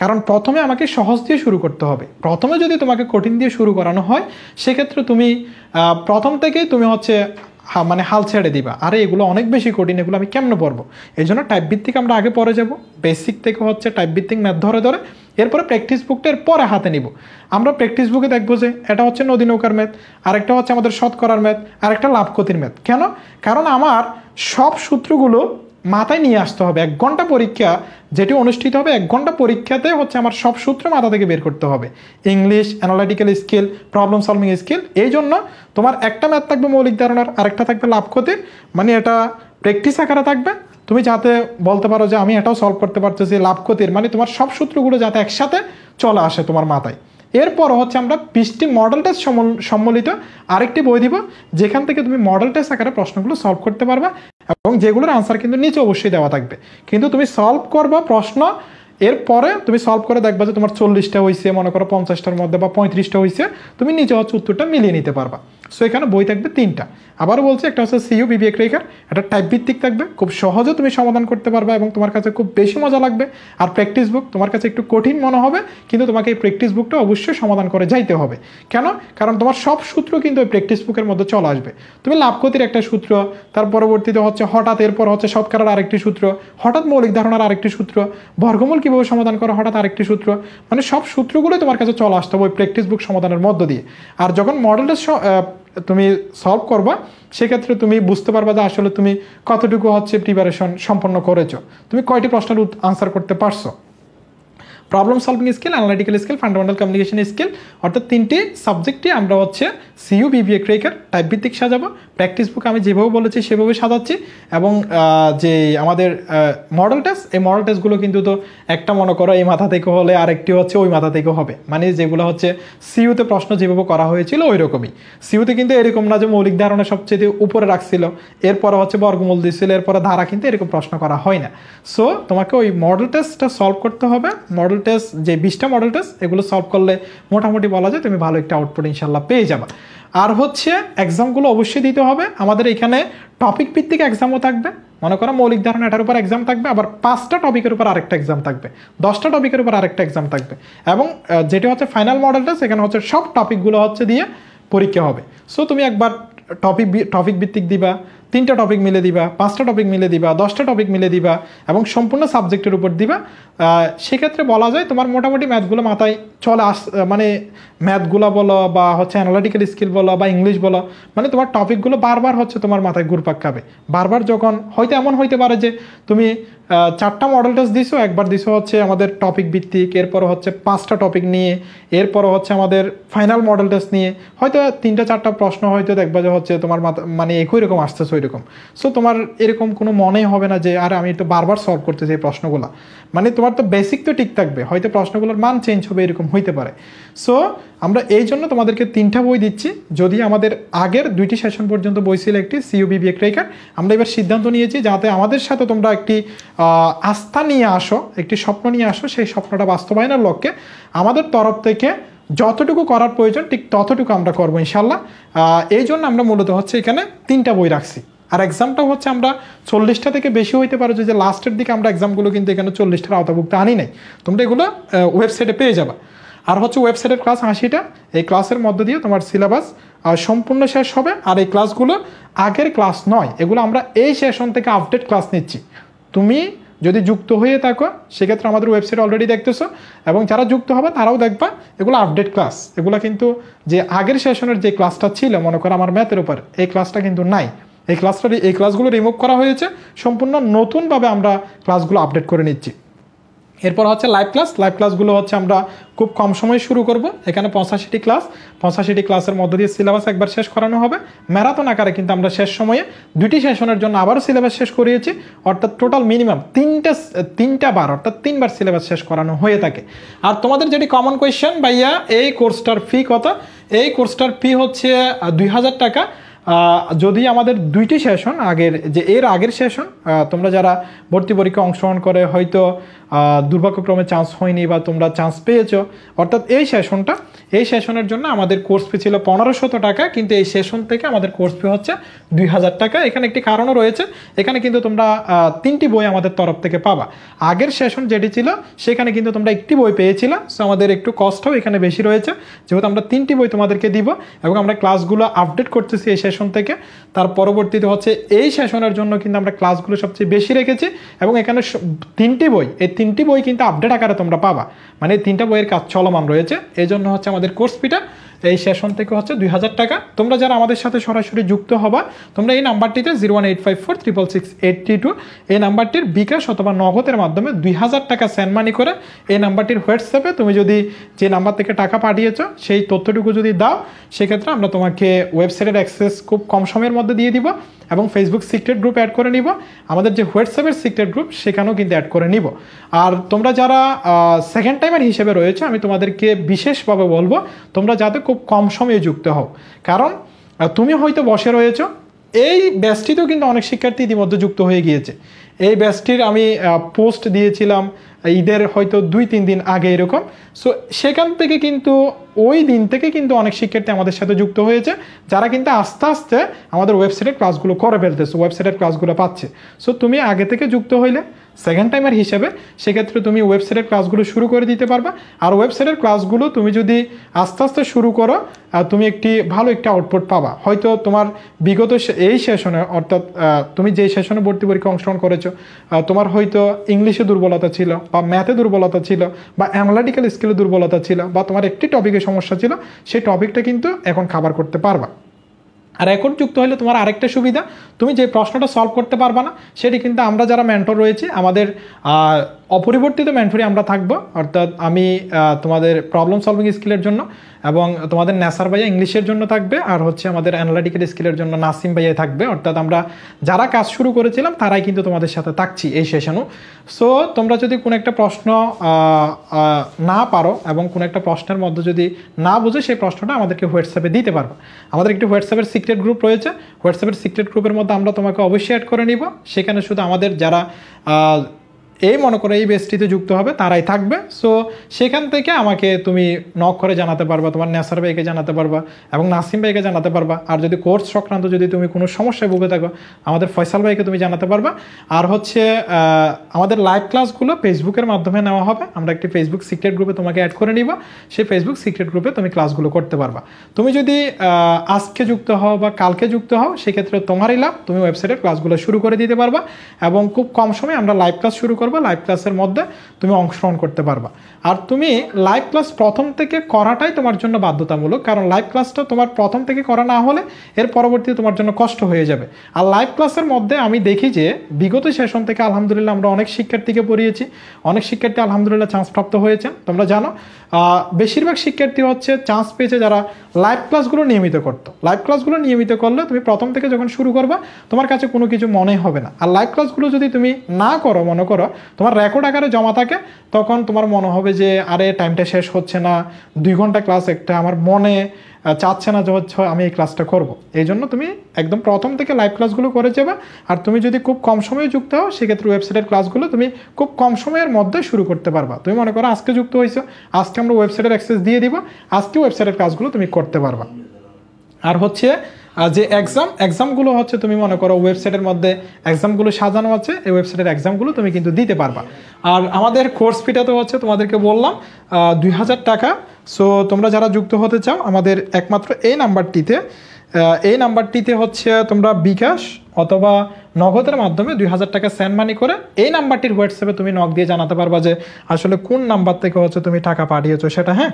কারণ প্রথমে আমাকে সহজ দিয়ে শুরু করতে হবে। প্রথমে যদি তোমাকে কঠিন দিয়ে শুরু করানো হয় সেক্ষেত্রে তুমি প্রথম থেকেই তুমি হচ্ছে মানে হাল ছেড়ে দিবা, আরে এগুলো অনেক বেশি কঠিন, এগুলো আমি কেমনে পড়বো। এই জন্য টাইপ ভিত্তিক আমরা আগে পরে যাব, বেসিক থেকে হচ্ছে টাইপ ভিত্তিক ম্যাথ ধরে ধরে, এরপরে প্র্যাকটিস বুকটা এর পরে হাতে নিব। আমরা প্র্যাকটিস বুকে দেখবো যে এটা হচ্ছে নদী নৌকার ম্যাথ, আরেকটা হচ্ছে আমাদের শতকরার ম্যাথ, আরেকটা লাভ ক্ষতির ম্যাথ। কেন? কারণ আমার সব সূত্রগুলো মাথায় নিয়ে আসতে হবে। 1 ঘন্টা পরীক্ষা যেটি অনুষ্ঠিত হবে, 1 ঘন্টা পরীক্ষাতে হচ্ছে আমার সব সূত্র মাথা থেকে বের করতে হবে। English, analytical skill, problem solving skill. এই জন্য তোমার একটা ম্যাথ থাকবে মৌলিক ধারণার, আরেকটা থাকবে লাভ ক্ষতির, মানে এটা প্র্যাকটিস আকারে থাকবে। তুমি যাতে বলতে পারো যে আমি এটাও সলভ করতে পারতেছি লাভ ক্ষতির, মানে তোমার সব সূত্রগুলো যাতে একসাথে চলে আসে তোমার মাথায়। এরপর হচ্ছে আমরা 20টি মডেল টেস্ট সম্বলিত আরেকটি বই দিব, যেখান থেকে তুমি মডেল টেস্ট আকারে প্রশ্নগুলো সলভ করতে পারবা, এবং যেগুলোর আনসার কিন্তু নিচে অবশ্যই দেওয়া থাকবে। কিন্তু তুমি সলভ করবা প্রশ্ন, এরপরে তুমি সলভ করে দেখবা যে তোমার 40টা হয়েছে, মনে করো 50টার মধ্যে বা 35টা হয়েছে, তুমি নিচে হচ্ছে উত্তরটা মিলিয়ে নিতে পারবা। সো এখানে বই থাকবে 3টা। আবারও বলছি, একটা হচ্ছে সিইউ বিবিএ ক্র্যাকার, এটা টাইপ ভিত্তিক থাকবে, খুব সহজে তুমি সমাধান করতে পারবে এবং তোমার কাছে খুব বেশি মজা লাগবে। আর প্র্যাকটিস বুক তোমার কাছে একটু কঠিন মনে হবে, কিন্তু তোমাকে এই প্র্যাকটিস বুকটা অবশ্যই সমাধান করে যাইতে হবে। কেন? কারণ তোমার সব সূত্র কিন্তু ওই প্র্যাকটিস বুকের মধ্যে চলে আসবে। তুমি লাভ ক্ষতির একটা সূত্র, তার পরবর্তীতে হচ্ছে হঠাৎ, এরপর হচ্ছে শতকরার আরেকটি সূত্র, হঠাৎ মৌলিক ধারণার আরেকটি সূত্র, বর্গমূল কীভাবে সমাধান করা হঠাৎ আরেকটি সূত্র, মানে সব সূত্রগুলোই তোমার কাছে চলে আসতে হবে ওই প্র্যাকটিস বুক সমাধানের মধ্য দিয়ে। আর যখন মডেলটা তুমি সলভ করবা সেক্ষেত্রে তুমি বুঝতে পারবা যে আসলে তুমি কতটুকু হচ্ছে প্রিপারেশন সম্পন্ন করেছো, তুমি কয়টি প্রশ্নের আনসার করতে পারছো। Problem solving skill, analytical skill, fundamental communication skill, অর্থাৎ 3টি সাবজেক্টে আমরা হচ্ছে সিইউ বিবিএ ক্রেকার টাইপ ভিত্তিক সাজাবো। প্র্যাকটিস বুক আমি যেভাবে বলেছি সেভাবে সাজাচ্ছি, এবং যে আমাদের মডেল টেস্ট, এই মডেল টেস্টগুলো কিন্তু তো একটা মনে করো এই মাথা থেকে হলে আরেকটি হচ্ছে ওই মাথা থেকে হবে, মানে যেগুলো হচ্ছে সিইউতে প্রশ্ন যেভাবে করা হয়েছিল ওই রকমই। সিইউতে কিন্তু এরকম না যে মৌলিক ধারণা সবচেয়ে উপরে রাখছিল, এরপরে হচ্ছে বর্গমূল দিচ্ছিল, এরপরে ধারা, কিন্তু এরকম প্রশ্ন করা হয় না। সো তোমাকে ওই মডেল টেস্টটা সলভ করতে হবে। মডেল টেস্ট যে 20টা মডেল টেস্ট, এগুলো সলভ করলে মোটামুটি বলা যায় তুমি ভালো একটা আউটপুট ইনশাল্লাহ পেয়ে যাবে। আর হচ্ছে এক্সামগুলো অবশ্যই দিতে হবে। আমাদের এখানে টপিক ভিত্তিক এক্সামও থাকবে, মনে করো মৌলিক ধারণা এটার উপর এক্সাম থাকবে, আবার 5টা টপিকের উপর আরেকটা এক্সাম থাকবে, 10টা টপিকের উপর আরেকটা এক্সাম থাকবে, এবং যেটা হচ্ছে ফাইনাল মডেলটা, সেখানে হচ্ছে সব টপিকগুলো হচ্ছে দিয়ে পরীক্ষা হবে। সো তুমি একবার টপিক ভিত্তিক দিবা, 3টা টপিক মিলে দিবা, 5টা টপিক মিলে দিবা, 10টা টপিক মিলে দিবা, এবং সম্পূর্ণ সাবজেক্টের উপর দিবা। সেক্ষেত্রে বলা যায় তোমার মোটামুটি ম্যাথগুলো মাথায় চলে মানে ম্যাথগুলো বলো বা হচ্ছে অ্যানালিটিক্যাল স্কিল বলো বা ইংলিশ বলো, মানে তোমার টপিকগুলো বারবার হচ্ছে তোমার মাথায় ঘুরপাক খাবে। বারবার যখন হয়তো এমন হইতে পারে যে তুমি 4টা মডেল টেস্ট দিছো, একবার দিছো হচ্ছে আমাদের টপিক ভিত্তিক, এরপরে হচ্ছে 5টা টপিক নিয়ে, এরপরে হচ্ছে আমাদের ফাইনাল মডেল টেস্ট নিয়ে, হয়তো 3টা-4টা প্রশ্ন হয়তো দেখবা যে হচ্ছে তোমার মানে একই রকম আসতেছে ওই রকম। সো তোমার এরকম কোনো মনেই হবে না যে আরে আমি তো বারবার সলভ করতেছি এই প্রশ্নগুলো, মানে তোমার তো বেসিক তো ঠিক থাকবে, হয়তো প্রশ্নগুলোর মান চেঞ্জ হবে, এরকম হইতে পারে। সো আমরা এই জন্য তোমাদেরকে 3টা বই দিচ্ছি। যদি আমাদের আগের 2টি সেশন পর্যন্ত বই ছিল একটি সিইউ বিবিএ ক্রেকার, আমরা এবার সিদ্ধান্ত নিয়েছি যাতে আমাদের সাথে তোমরা একটি আস্থা নিয়ে আসো, একটি স্বপ্ন নিয়ে আসো, সেই স্বপ্নটা বাস্তবায়নের লক্ষ্যে আমাদের তরফ থেকে যতটুকু করার প্রয়োজন ঠিক ততটুকু আমরা করবো ইনশাল্লাহ। এই জন্য আমরা মূলত হচ্ছে এখানে 3টা বই রাখছি। আর এক্সামটা হচ্ছে আমরা 40টা থেকে বেশি হইতে পারে, যে লাস্টের দিকে আমরা এক্সামগুলো কিন্তু এখানে 40টার আওতাভুক্ত আনি নাই, তোমরা এগুলো ওয়েবসাইটে পেয়ে যাবা। আর হচ্ছে ওয়েবসাইটের ক্লাস 80টা, এই ক্লাসের মধ্য দিয়ে তোমার সিলেবাস সম্পূর্ণ শেষ হবে। আর এই ক্লাসগুলো আগের ক্লাস নয়, এগুলো আমরা এই সেশন থেকে আপডেট ক্লাস নিচ্ছি। তুমি যদি যুক্ত হয়ে থাকো সেক্ষেত্রে আমাদের ওয়েবসাইট অলরেডি দেখতেছো, এবং যারা যুক্ত হবে তারাও দেখবা এগুলো আপডেট ক্লাস। এগুলো কিন্তু যে আগের সেশনের যে ক্লাসটা ছিল, মনে করো আমার ম্যাথের উপর, এই ক্লাসটা কিন্তু নাই। এই ক্লাসগুলো রিমুভ করা হয়েছে, সম্পূর্ণ নতুনভাবে আমরা ক্লাসগুলো আপডেট করে নিচ্ছি। এরপর হচ্ছে লাইভ ক্লাসগুলো হচ্ছে আমরা খুব কম সময়ে শুরু করব। এখানে 85টি ক্লাস, 85টি ক্লাসের মধ্য দিয়ে সিলেবাস একবার শেষ করানো হবে ম্যারাথন আকারে, কিন্তু আমরা শেষ সময়ে 2টি সেশনের জন্য আবারও সিলেবাস শেষ করিয়েছি, অর্থাৎ টোটাল মিনিমাম 3টা বার, অর্থাৎ 3বার সিলেবাস শেষ করানো হয়ে থাকে। আর তোমাদের যেটি কমন কোয়েশ্চেন, ভাইয়া এই কোর্সটার ফি কত? এই কোর্সটার ফি হচ্ছে 2000 টাকা। যদি আমাদের 2টি সেশন এর আগের সেশন, তোমরা যারা ভর্তি পরীক্ষা অংশগ্রহণ করে হয়তো দুর্ভাগ্যক্রমে চান্স হয়নি বা তোমরা চান্স পেয়েছো, অর্থাৎ এই সেশনের জন্য আমাদের কোর্স ফি ছিল 1500 টাকা, কিন্তু এই সেশন থেকে আমাদের কোর্স ফি হচ্ছে 2000 টাকা। এখানে একটি কারণও রয়েছে, এখানে কিন্তু তোমরা 3টি বই আমাদের তরফ থেকে পাবা। আগের সেশন যেটি ছিল সেখানে কিন্তু তোমরা একটি বই পেয়েছিলে, সো আমাদের একটু কষ্টও এখানে বেশি রয়েছে, যেহেতু আমরা 3টি বই তোমাদেরকে দিব, এবং আমরা ক্লাসগুলো আপডেট করতেছি এই সেশন থেকে। তার পরবর্তীতে হচ্ছে এই সেশনের জন্য কিন্তু আমরা ক্লাসগুলো সবচেয়ে বেশি রেখেছি, এবং এখানে 3টি বই, এই 3টি বই কিন্তু আপডেট আকারে তোমরা পাবা, মানে এই 3টা বইয়ের কাজ চলমান রয়েছে। এই জন্য হচ্ছে আমাদের কোর্স ফিটা এই সেশন থেকে হচ্ছে 2000 টাকা। তোমরা যারা আমাদের সাথে সরাসরি যুক্ত হবা, তোমরা এই নাম্বারটিতে 01854668832 এই নাম্বারটির বিকাশ অথবা নগদের মাধ্যমে 2000 টাকা সেন্ড মানি করে এই নাম্বারটির হোয়াটসঅ্যাপে তুমি যদি যে নাম্বার থেকে টাকা পাঠিয়েছো সেই তথ্যটুকু যদি দাও, সেক্ষেত্রে আমরা তোমাকে ওয়েবসাইটের অ্যাক্সেস খুব কম সময়ের মধ্যে দিয়ে দিব, এবং ফেসবুক সিক্রেট গ্রুপ অ্যাড করে নিব, আমাদের যে হোয়াটসঅ্যাপের সিক্রেট গ্রুপ সেখানেও কিন্তু অ্যাড করে নিব। আর তোমরা যারা সেকেন্ড টাইমার হিসেবে রয়েছে, আমি তোমাদেরকে বিশেষভাবে বলবো তোমরা যাতে খুব কম সময়ে যুক্ত হও, কারণ তুমি হয়তো বসে রয়েছো, এই ব্যাচটিতেও কিন্তু অনেক শিক্ষার্থী ইতিমধ্যে যুক্ত হয়ে গিয়েছে। এই ব্যাচটির আমি পোস্ট দিয়েছিলাম ঈদের হয়তো 2-3 দিন আগে এরকম। সো সেখান থেকে কিন্তু ওই দিন থেকে কিন্তু অনেক শিক্ষার্থী আমাদের সাথে যুক্ত হয়েছে, যারা কিন্তু আস্তে আস্তে আমাদের ওয়েবসাইটের ক্লাসগুলো করে ফেলতেছে, ওয়েবসাইটের ক্লাসগুলো পাচ্ছে। সো তুমি আগে থেকে যুক্ত হইলে সেকেন্ড টাইমার হিসেবে, সেক্ষেত্রে তুমি ওয়েবসাইটের ক্লাসগুলো শুরু করে দিতে পারবা। আর ওয়েবসাইটের ক্লাসগুলো তুমি যদি আস্তে আস্তে শুরু করো, তুমি ভালো একটা আউটপুট পাবা। হয়তো তোমার বিগত এই সেশনে, অর্থাৎ তুমি যেই সেশনে ভর্তি পরীক্ষা অংশগ্রহণ করেছো, তোমার হয়তো ইংলিশে দুর্বলতা ছিল, বা ম্যাথে দুর্বলতা ছিল, বা অ্যানালিটিক্যাল স্কিলে দুর্বলতা ছিল, বা তোমার একটি টপিকে সমস্যা ছিল, সেই টপিকটা কিন্তু এখন কভার করতে পারবা। আর এখন যুক্ত হলে তোমার আরেকটা সুবিধা, তুমি যে প্রশ্নটা সলভ করতে পারবা না সেটি কিন্তু আমরা যারা মেন্টর রয়েছি আমাদের অপরিবর্তিত মেন্টরই আমরা থাকবো। অর্থাৎ আমি তোমাদের প্রবলেম সলভিং স্কিলের জন্য এবং তোমাদের নেসার ভাইয়া ইংলিশের জন্য থাকবে, আর হচ্ছে আমাদের অ্যানালিটিক্যাল স্কিলের জন্য নাসিম ভাইয়া থাকবে। অর্থাৎ আমরা যারা কাজ শুরু করেছিলাম তারাই কিন্তু তোমাদের সাথে থাকছি এই সেশনও। সো তোমরা যদি কোনো একটা প্রশ্ন না পারো এবং কোনো একটা প্রশ্নের মধ্যে যদি না বুঝো সেই প্রশ্নটা আমাদেরকে হোয়াটসঅ্যাপে দিতে পারবো। আমাদের একটি হোয়াটসঅ্যাপের সিক্রেট গ্রুপ রয়েছে, হোয়াটসঅ্যাপের সিক্রেট গ্রুপের মধ্যে আমরা তোমাকে অবশ্যই অ্যাড করে নিব। সেখানে শুধু আমাদের যারা এই মনে করো এই বেসটিতে যুক্ত হবে তারাই থাকবে। সো সেখান থেকে আমাকে তুমি নক করে জানাতে পারবা, তোমার নেসার ভাইকে জানাতে পারবা এবং নাসিম ভাইকে জানাতে পারবা। আর যদি কোর্স সংক্রান্ত যদি তুমি কোনো সমস্যায় ভুগে থাকো আমাদের ফয়সাল ভাইকে তুমি জানাতে পারবা। আর হচ্ছে আমাদের লাইভ ক্লাসগুলো ফেসবুকের মাধ্যমে নেওয়া হবে। আমরা একটি ফেসবুক সিক্রেট গ্রুপে তোমাকে অ্যাড করে নিব, সেই ফেসবুক সিক্রেট গ্রুপে তুমি ক্লাসগুলো করতে পারবা। তুমি যদি আজকে যুক্ত হও বা কালকে যুক্ত হও সেক্ষেত্রে তোমারই লাভ, তুমি ওয়েবসাইটের ক্লাসগুলো শুরু করে দিতে পারবা এবং খুব কম সময়ে আমরা লাইভ ক্লাস শুরু করবো। লাইভ ক্লাসের মধ্যে তুমি অংশগ্রহণ করতে পারবা। আর তুমি লাইভ ক্লাস প্রথম থেকে করাটাই তোমার জন্য বাধ্যতামূলক, কারণ লাইভ ক্লাসটা তোমার প্রথম থেকে করা না হলে এর পরবর্তীতে তোমার জন্য কষ্ট হয়ে যাবে। আর লাইভ ক্লাসের মধ্যে আমি দেখি যে বিগত সেশন থেকে আলহামদুলিল্লাহ আমরা অনেক শিক্ষার্থীকে পড়িয়েছি, অনেক শিক্ষার্থী আলহামদুলিল্লাহ চান্সপ্রাপ্ত হয়েছেন। তোমরা জানো বেশিরভাগ শিক্ষার্থী হচ্ছে চান্স পেয়েছে যারা লাইভ ক্লাসগুলো নিয়মিত করতো। লাইভ ক্লাসগুলো নিয়মিত করলে তুমি প্রথম থেকে যখন শুরু করবা তোমার কাছে কোনো কিছু মনে হবে না। আর লাইভ ক্লাসগুলো যদি তুমি না করো, মনে করো তোমার রেকর্ড আকারে জমা থাকে, তখন তোমার মনে হবে যে আরে টাইমটা শেষ হচ্ছে না, 2 ঘন্টা ক্লাস একটা আমার মনে চাচ্ছে না যে হচ্ছে আমি এই ক্লাসটা করব। এই জন্য তুমি একদম প্রথম থেকে লাইভ ক্লাসগুলো করে যাবে। আর তুমি যদি খুব কম সময়ে যুক্ত হও সেক্ষেত্রে ওয়েবসাইটের ক্লাসগুলো তুমি খুব কম সময়ের মধ্যে শুরু করতে পারবা। তুমি মনে করো আজকে যুক্ত হয়েছো, আজকে আমরা ওয়েবসাইটের অ্যাক্সেস দিয়ে দিব, আজকে ওয়েবসাইটের ক্লাসগুলো তুমি করতে পারবা। আর হচ্ছে যে এক্সামগুলো হচ্ছে তুমি মনে করো ওয়েবসাইটের মধ্যে এক্সামগুলো সাজানো আছে, এই ওয়েবসাইটের এক্সামগুলো তুমি কিন্তু দিতে পারবা। আর আমাদের কোর্স ফিটা তো হচ্ছে তোমাদেরকে বললাম 2000 টাকা। সো তোমরা যারা যুক্ত হতে চাও আমাদের একমাত্র এই নাম্বারটিতে হচ্ছে তোমরা বিকাশ অথবা নগদের মাধ্যমে 2000 টাকা সেন্ড মানি করে এই নাম্বারটির হোয়াটসঅ্যাপে তুমি নক দিয়ে জানাতে পারবা যে আসলে কোন নাম্বার থেকে হচ্ছে তুমি টাকা পাঠিয়েছো সেটা। হ্যাঁ,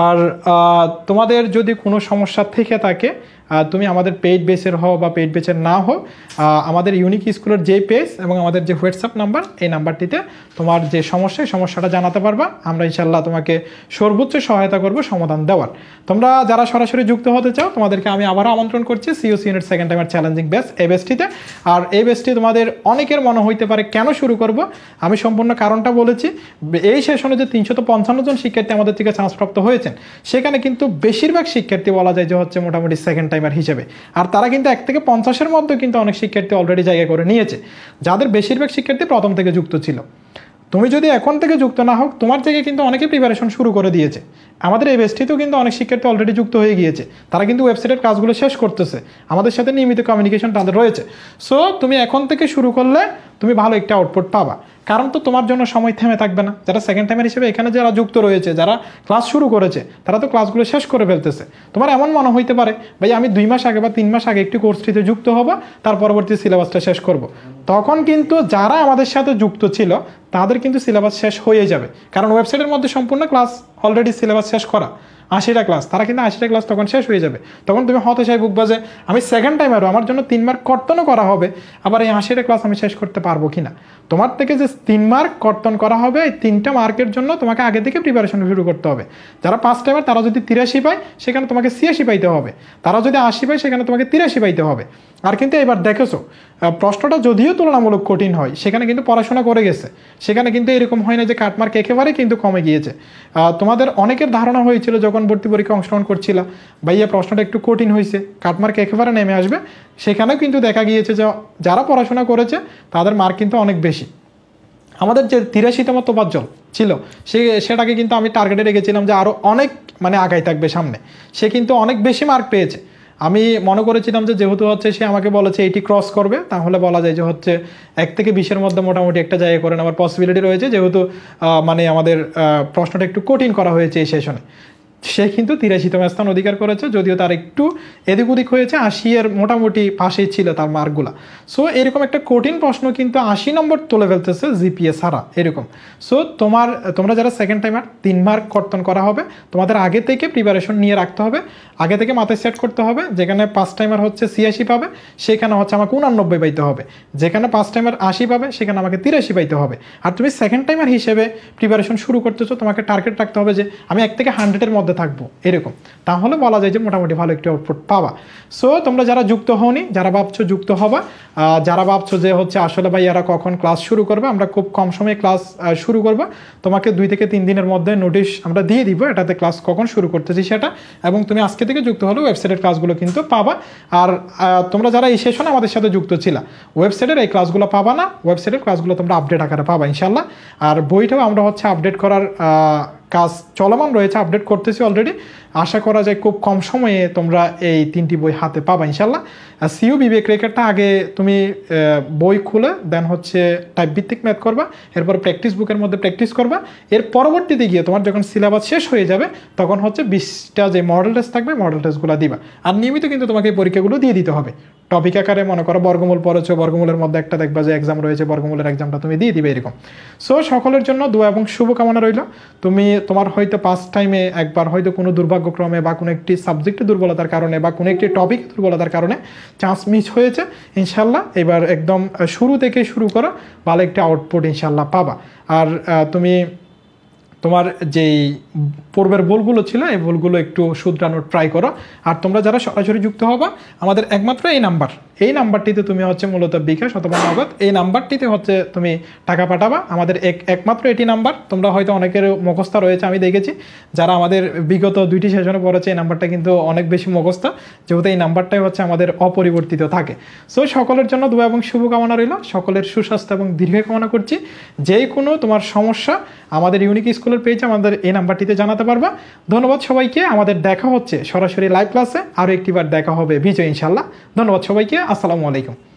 আর তোমাদের যদি কোনো সমস্যা থেকে থাকে তুমি আমাদের পেইড বেসের হও বা পেইড বেসের না হও, আমাদের ইউনিক স্কুলের যে পেজ এবং আমাদের যে হোয়াটসঅ্যাপ নাম্বার এই নাম্বারটিতে তোমার যে সমস্যাটা জানাতে পারবা। আমরা ইনশাল্লাহ তোমাকে সর্বোচ্চ সহায়তা করব সমাধান দেওয়ার। তোমরা যারা সরাসরি যুক্ত হতে চাও তোমাদেরকে আমি আবারও আমন্ত্রণ করছি COC unit second timer challenging base এই বেসটিতে। আর এই বেসটি তোমাদের অনেকের মনে হইতে পারে কেন শুরু করব, আমি সম্পূর্ণ কারণটা বলেছি। এই সেশনে যে 355 জন শিক্ষার্থী আমাদের থেকে চান্সপ্রাপ্ত হয়েছেন সেখানে কিন্তু বেশিরভাগ শিক্ষার্থী বলা যায় যে হচ্ছে মোটামুটি সেকেন্ড টাইমার হিসেবে। আর তারা কিন্তু 1 থেকে 50-এর মধ্যে কিন্তু অনেক শিক্ষার্থী অলরেডি জায়গা করে নিয়েছে, যাদের বেশিরভাগ শিক্ষার্থী প্রথম থেকে যুক্ত ছিল। তুমি যদি এখন থেকে যুক্ত না হোক তোমার জায়গায় কিন্তু অনেকে প্রিপারেশন শুরু করে দিয়েছে। আমাদের এই বেসটিতেও কিন্তু অনেক শিক্ষার্থী অলরেডি যুক্ত হয়ে গিয়েছে, তারা কিন্তু ওয়েবসাইটের কাজগুলো শেষ করতেছে, আমাদের সাথে নিয়মিত কমিউনিকেশন তাদের রয়েছে। সো তুমি এখন থেকে শুরু করলে তুমি ভালো একটা আউটপুট পাবা, কারণ তো তোমার জন্য সময় থেমে থাকবে না। যারা সেকেন্ড টাইমার হিসেবে এখানে যারা যুক্ত রয়েছে, যারা ক্লাস শুরু করেছে তারা তো ক্লাসগুলো শেষ করে ফেলতেছে। তোমার এমন মনে হইতে পারে ভাই আমি 2 মাস আগে বা 3 মাস আগে একটি কোর্সটিতে যুক্ত হব, তার পরবর্তী সিলেবাসটা শেষ করব। তখন কিন্তু যারা আমাদের সাথে যুক্ত ছিল তাদের কিন্তু সিলেবাস শেষ হয়ে যাবে, কারণ ওয়েবসাইটের মধ্যে সম্পূর্ণ ক্লাস অলরেডি সিলেবাস শেষ করা 80টা ক্লাস, তারা কিন্তু 80টা ক্লাস তখন শেষ হয়ে যাবে। তখন তুমি হতাশায় ভুগবা যে আমি সেকেন্ড টাইমারও আমার জন্য 3 মার্ক কর্তনও করা হবে, আবার এই 80টা ক্লাস আমি শেষ করতে পারবো কিনা। তোমার থেকে যে 3 মার্ক কর্তন করা হবে এই 3টা মার্কের জন্য তোমাকে আগে থেকে প্রিপারেশন শুরু করতে হবে। যারা 5 টাইমার তারা যদি 83 পায় সেখানে তোমাকে 86 পাইতে হবে, তারা যদি 80 পায় সেখানে তোমাকে 83 পাইতে হবে। আর কিন্তু এবার দেখেছো প্রশ্নটা যদিও তুলনামূলক কঠিন হয়, সেখানে কিন্তু পড়াশোনা করে গেছে, সেখানে কিন্তু এরকম হয় না যে কাটমার্ক একেবারে কিন্তু কমে গিয়েছে। তোমাদের অনেকের ধারণা হয়েছিল যখন ভর্তি পরীক্ষা অংশগ্রহণ করছিল ভাইয়া প্রশ্নটা একটু কঠিন হয়েছে, কাটমার্ক একেবারে নেমে আসবে। সেখানেও কিন্তু দেখা গিয়েছে যে যারা পড়াশোনা করেছে তাদের মার্ক কিন্তু অনেক বেশি। আমাদের যে 83তম তোফাজ্জল ছিল সেটাকে কিন্তু আমি টার্গেটে রেখেছিলাম যে আরও অনেক আগাই থাকবে সামনে, সে কিন্তু অনেক বেশি মার্ক পেয়েছে। আমি মনে করেছিলাম যে যেহেতু হচ্ছে সে আমাকে বলেছে 80 ক্রস করবে, তাহলে বলা যায় যে হচ্ছে 1 থেকে 20-এর মধ্যে মোটামুটি একটা জায়গা করে নেওয়ার পসিবিলিটি রয়েছে, যেহেতু আমাদের প্রশ্নটা একটু কঠিন করা হয়েছে এই সেশনে। সে কিন্তু 83তম স্থান অধিকার করেছে, যদিও তার একটু এদিক ওদিক হয়েছে, 80 এর মোটামুটি পাশেই ছিল তার মার্কগুলা। সো এরকম একটা কঠিন প্রশ্ন কিন্তু 80 নম্বর তুলে ফেলতেছে জিপিএ ছাড়া এরকম। সো তোমরা যারা সেকেন্ড টাইমার 3 মার্ক কর্তন করা হবে, তোমাদের আগে থেকে প্রিপারেশন নিয়ে রাখতে হবে, আগে থেকে মাথায় সেট করতে হবে। যেখানে 5 টাইমার হচ্ছে 86 পাবে, সেখানে হচ্ছে আমাকে 89 পাইতে হবে। যেখানে 5 টাইমার 80 পাবে, সেখানে আমাকে 83 পাইতে হবে। আর তুমি সেকেন্ড টাইমার হিসেবে প্রিপারেশন শুরু করতেছো, তোমাকে টার্গেট রাখতে হবে যে আমি 1 থেকে 100-এর মধ্যে থাকবো এরকম। তাহলে বলা যায় যে মোটামুটি ভালো একটি আউটপুট পাবা। সো তোমরা যারা যুক্ত হওনি, যারা ভাবছো যুক্ত হবা, যারা ভাবছো যে হচ্ছে আসলে ভাই এরা কখন ক্লাস শুরু করবে, আমরা খুব কম সময়ে ক্লাস শুরু করবো, তোমাকে 2 থেকে 3 দিনের মধ্যে নোটিশ আমরা দিয়ে দিব এটাতে ক্লাস কখন শুরু করতেছি সেটা, এবং তুমি আজকে থেকে যুক্ত হলে ওয়েবসাইটের ক্লাসগুলো কিন্তু পাবা। আর তোমরা যারা এই সেশনে আমাদের সাথে যুক্ত ছিলা, ওয়েবসাইটের এই ক্লাসগুলো পাবা না, ওয়েবসাইটের ক্লাসগুলো তোমরা আপডেট আকারে পাবা ইনশাল্লাহ। আর বইটাও আমরা হচ্ছে আপডেট করার কাজ চলমান রয়েছে, আপডেট করতেছি অলরেডি। আশা করা যায় খুব কম সময়ে তোমরা এই 3টি বই হাতে পাবা ইনশাল্লাহ। সিইউ বিবেক রেখাটা আগে তুমি বই খুলে দেন হচ্ছে টাইপ ভিত্তিক ম্যাথ করবা, এরপর প্র্যাকটিস বুকের মধ্যে প্র্যাকটিস করবা। এর পরবর্তীতে গিয়ে তোমার যখন সিলেবাস শেষ হয়ে যাবে, তখন হচ্ছে 20টা যে মডেল টেস্ট থাকবে, মডেল টেস্টগুলো দিবা। আর নিয়মিত কিন্তু তোমাকে এই পরীক্ষাগুলো দিয়ে দিতে হবে। টপিক আকারে মনে করো বর্গমূল পড়েছো, বর্গমূলের মধ্যে একটা দেখবা যে এক্সাম রয়েছে, বর্গমূলের এক্সামটা তুমি দিয়ে দিবে এরকম। সো সকলের জন্য দোয়া এবং শুভকামনা রইল। তোমার হয়তো 5 টাইমে একবার হয়তো কোনো দুর্ভাগ্যক্রমে বা কোনো একটি সাবজেক্টে দুর্বলতার কারণে বা কোনো একটি টপিক দুর্বলতার কারণে চান্স মিস হয়েছে, ইনশাল্লাহ এবার একদম শুরু থেকে শুরু করো, ভালো একটা আউটপুট ইনশাল্লাহ পাবা। আর তুমি তোমার যেই পূর্বের ভুলগুলো ছিল, এই ভুলগুলো একটু শুধরানোর ট্রাই করো। আর তোমরা যারা সরাসরি যুক্ত হবা, আমাদের একমাত্র এই নাম্বারটিতে তুমি হচ্ছে মূলত বিকাশ অথবা নগদ, এই নাম্বারটিতে হচ্ছে তুমি টাকা পাঠাবা। আমাদের একমাত্র এটি নাম্বার। তোমরা হয়তো অনেকের মুখস্থ রয়েছে, আমি দেখেছি যারা আমাদের বিগত 2টি সেশনে পড়েছে, এই নাম্বারটা কিন্তু অনেক বেশি মুখস্থ, যেহেতু এই নাম্বারটাই হচ্ছে আমাদের অপরিবর্তিত থাকে। সো সকলের জন্য দোয়া এবং শুভকামনা রইল, সকলের সুস্বাস্থ্য এবং দীর্ঘ কামনা করছি। যে কোনো তোমার সমস্যা আমাদের ইউনিক স্কুলের পেজে আমাদের এই নাম্বারটিতে জানাতে পারবা। ধন্যবাদ সবাইকে। আমাদের দেখা হচ্ছে সরাসরি লাইভ ক্লাসে, আরও একটিবার দেখা হবে ভিডিও ইনশাল্লাহ। ধন্যবাদ সবাইকে। আসসালামু আলাইকুম।